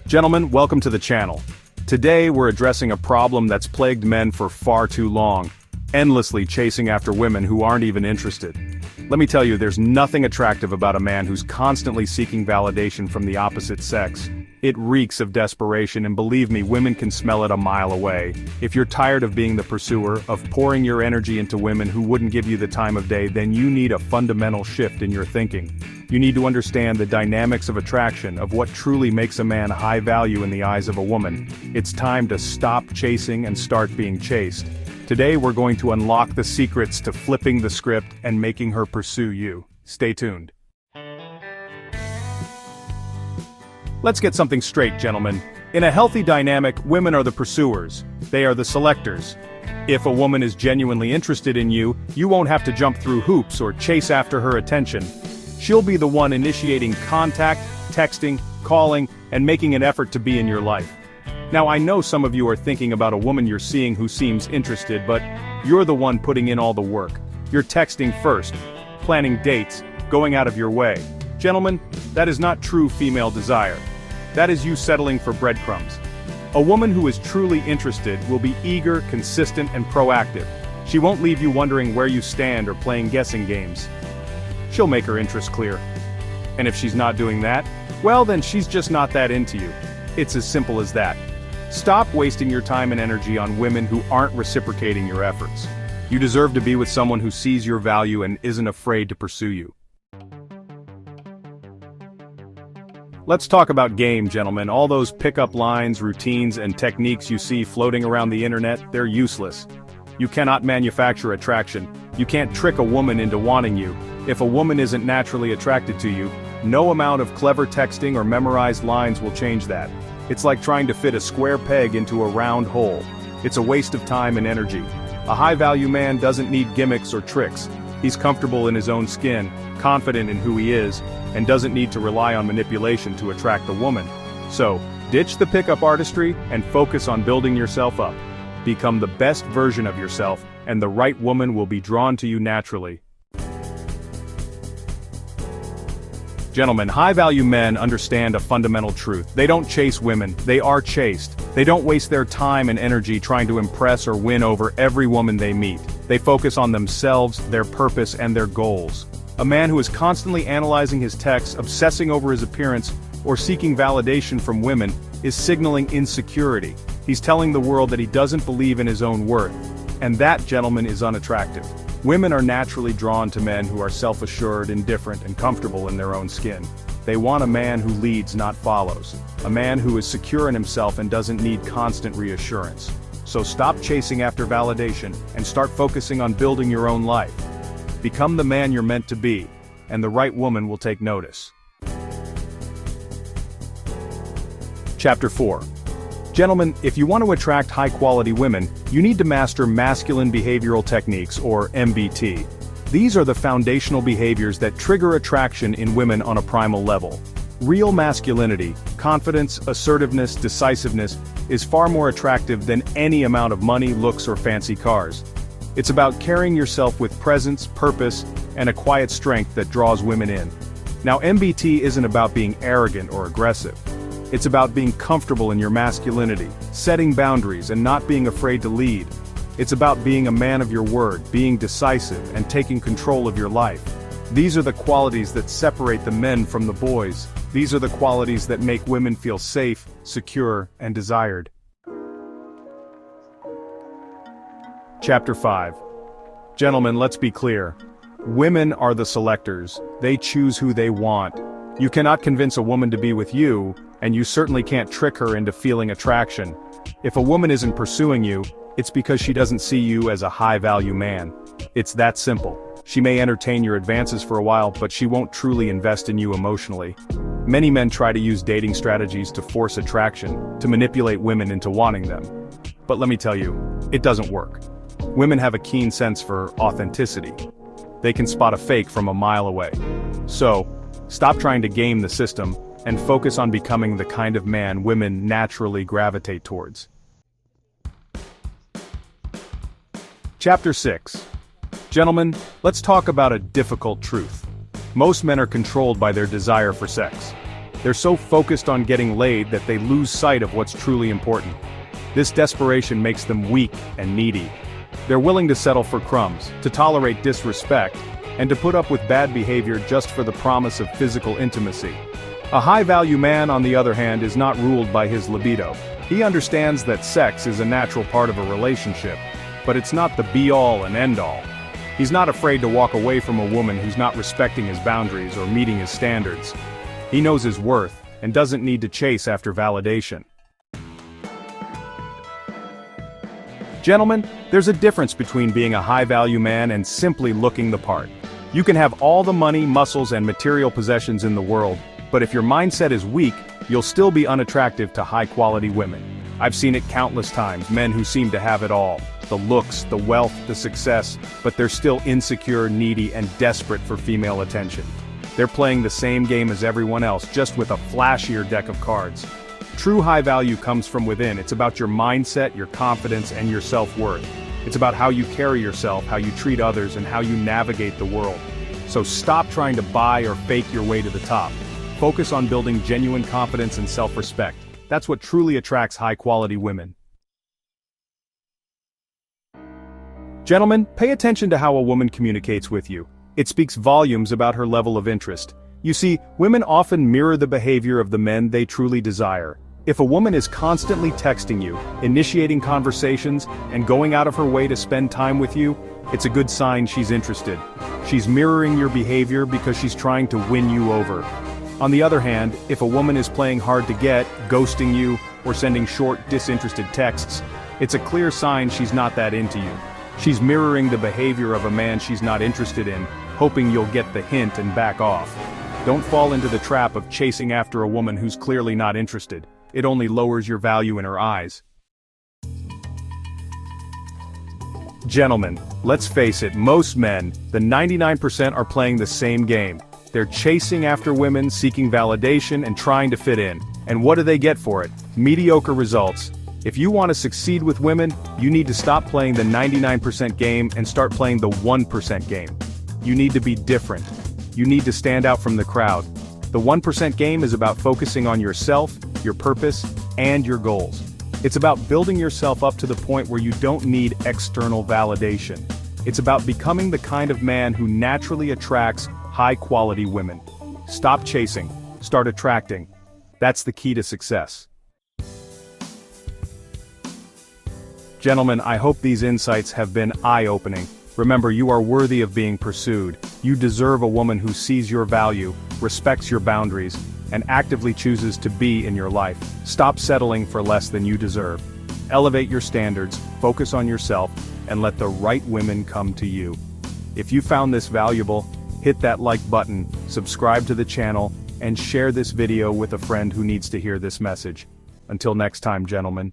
Gentlemen, welcome to the channel. Today we're addressing a problem that's plagued men for far too long, endlessly chasing after women who aren't even interested. Let me tell you, there's nothing attractive about a man who's constantly seeking validation from the opposite sex. It reeks of desperation, and believe me, women can smell it a mile away. If you're tired of being the pursuer, of pouring your energy into women who wouldn't give you the time of day, then you need a fundamental shift in your thinking. You need to understand the dynamics of attraction, of what truly makes a man high value in the eyes of a woman. It's time to stop chasing and start being chased. Today we're going to unlock the secrets to flipping the script and making her pursue you. Stay tuned. Let's get something straight, gentlemen. In a healthy dynamic, women are the pursuers. They are the selectors. If a woman is genuinely interested in you, you won't have to jump through hoops or chase after her attention. She'll be the one initiating contact, texting, calling, and making an effort to be in your life. Now, I know some of you are thinking about a woman you're seeing who seems interested, but you're the one putting in all the work. You're texting first, planning dates, going out of your way. Gentlemen, that is not true female desire. That is you settling for breadcrumbs. A woman who is truly interested will be eager, consistent, and proactive. She won't leave you wondering where you stand or playing guessing games. She'll make her interest clear. And if she's not doing that, well then she's just not that into you. It's as simple as that. Stop wasting your time and energy on women who aren't reciprocating your efforts. You deserve to be with someone who sees your value and isn't afraid to pursue you. Let's talk about game, gentlemen. All those pickup lines, routines, and techniques you see floating around the internet, they're useless. You cannot manufacture attraction. You can't trick a woman into wanting you. If a woman isn't naturally attracted to you, no amount of clever texting or memorized lines will change that. It's like trying to fit a square peg into a round hole. It's a waste of time and energy. A high-value man doesn't need gimmicks or tricks. He's comfortable in his own skin, confident in who he is, and doesn't need to rely on manipulation to attract a woman. So, ditch the pickup artistry and focus on building yourself up. Become the best version of yourself, and the right woman will be drawn to you naturally. Gentlemen, high-value men understand a fundamental truth. They don't chase women, they are chased. They don't waste their time and energy trying to impress or win over every woman they meet. They focus on themselves, their purpose, and their goals. A man who is constantly analyzing his texts, obsessing over his appearance, or seeking validation from women is signaling insecurity. He's telling the world that he doesn't believe in his own worth. And that, gentlemen, is unattractive. Women are naturally drawn to men who are self-assured, indifferent, and comfortable in their own skin. They want a man who leads, not follows. A man who is secure in himself and doesn't need constant reassurance. So stop chasing after validation and start focusing on building your own life. Become the man you're meant to be, and the right woman will take notice. Chapter 4. Gentlemen, if you want to attract high-quality women, you need to master masculine behavioral techniques, or MBT. These are the foundational behaviors that trigger attraction in women on a primal level. Real masculinity, confidence, assertiveness, decisiveness, is far more attractive than any amount of money, looks, or fancy cars. It's about carrying yourself with presence, purpose, and a quiet strength that draws women in. Now, MBT isn't about being arrogant or aggressive. It's about being comfortable in your masculinity, setting boundaries, and not being afraid to lead. It's about being a man of your word, being decisive, and taking control of your life. These are the qualities that separate the men from the boys. These are the qualities that make women feel safe, secure, and desired. Chapter 5. Gentlemen, let's be clear. Women are the selectors. They choose who they want. You cannot convince a woman to be with you, and you certainly can't trick her into feeling attraction. If a woman isn't pursuing you, it's because she doesn't see you as a high-value man. It's that simple. She may entertain your advances for a while, but she won't truly invest in you emotionally. Many men try to use dating strategies to force attraction, to manipulate women into wanting them. But let me tell you, it doesn't work. Women have a keen sense for authenticity. They can spot a fake from a mile away. So, stop trying to game the system, and focus on becoming the kind of man women naturally gravitate towards. Chapter 6. Gentlemen, let's talk about a difficult truth. Most men are controlled by their desire for sex. They're so focused on getting laid that they lose sight of what's truly important. This desperation makes them weak and needy. They're willing to settle for crumbs, to tolerate disrespect, and to put up with bad behavior just for the promise of physical intimacy. A high-value man, on the other hand, is not ruled by his libido. He understands that sex is a natural part of a relationship, but it's not the be-all and end-all. He's not afraid to walk away from a woman who's not respecting his boundaries or meeting his standards. He knows his worth, and doesn't need to chase after validation. Gentlemen, there's a difference between being a high-value man and simply looking the part. You can have all the money, muscles, and material possessions in the world, but if your mindset is weak, you'll still be unattractive to high-quality women. I've seen it countless times, men who seem to have it all. The looks, the wealth, the success, but they're still insecure, needy, and desperate for female attention. They're playing the same game as everyone else, just with a flashier deck of cards. True high value comes from within. It's about your mindset, your confidence, and your self-worth. It's about how you carry yourself, how you treat others, and how you navigate the world. So stop trying to buy or fake your way to the top. Focus on building genuine confidence and self-respect. That's what truly attracts high-quality women. Gentlemen, pay attention to how a woman communicates with you. It speaks volumes about her level of interest. You see, women often mirror the behavior of the men they truly desire. If a woman is constantly texting you, initiating conversations, and going out of her way to spend time with you, it's a good sign she's interested. She's mirroring your behavior because she's trying to win you over. On the other hand, if a woman is playing hard to get, ghosting you, or sending short, disinterested texts, it's a clear sign she's not that into you. She's mirroring the behavior of a man she's not interested in, hoping you'll get the hint and back off. Don't fall into the trap of chasing after a woman who's clearly not interested. It only lowers your value in her eyes. Gentlemen, let's face it, most men, the 99%, are playing the same game. They're chasing after women, seeking validation, and trying to fit in. And what do they get for it? Mediocre results. If you want to succeed with women, you need to stop playing the 99% game and start playing the 1% game. You need to be different. You need to stand out from the crowd. The 1% game is about focusing on yourself, your purpose, and your goals. It's about building yourself up to the point where you don't need external validation. It's about becoming the kind of man who naturally attracts high-quality women. Stop chasing, start attracting. That's the key to success. Gentlemen, I hope these insights have been eye-opening. Remember, you are worthy of being pursued. You deserve a woman who sees your value, respects your boundaries, and actively chooses to be in your life. Stop settling for less than you deserve. Elevate your standards, focus on yourself, and let the right women come to you. If you found this valuable, hit that like button, subscribe to the channel, and share this video with a friend who needs to hear this message. Until next time, gentlemen.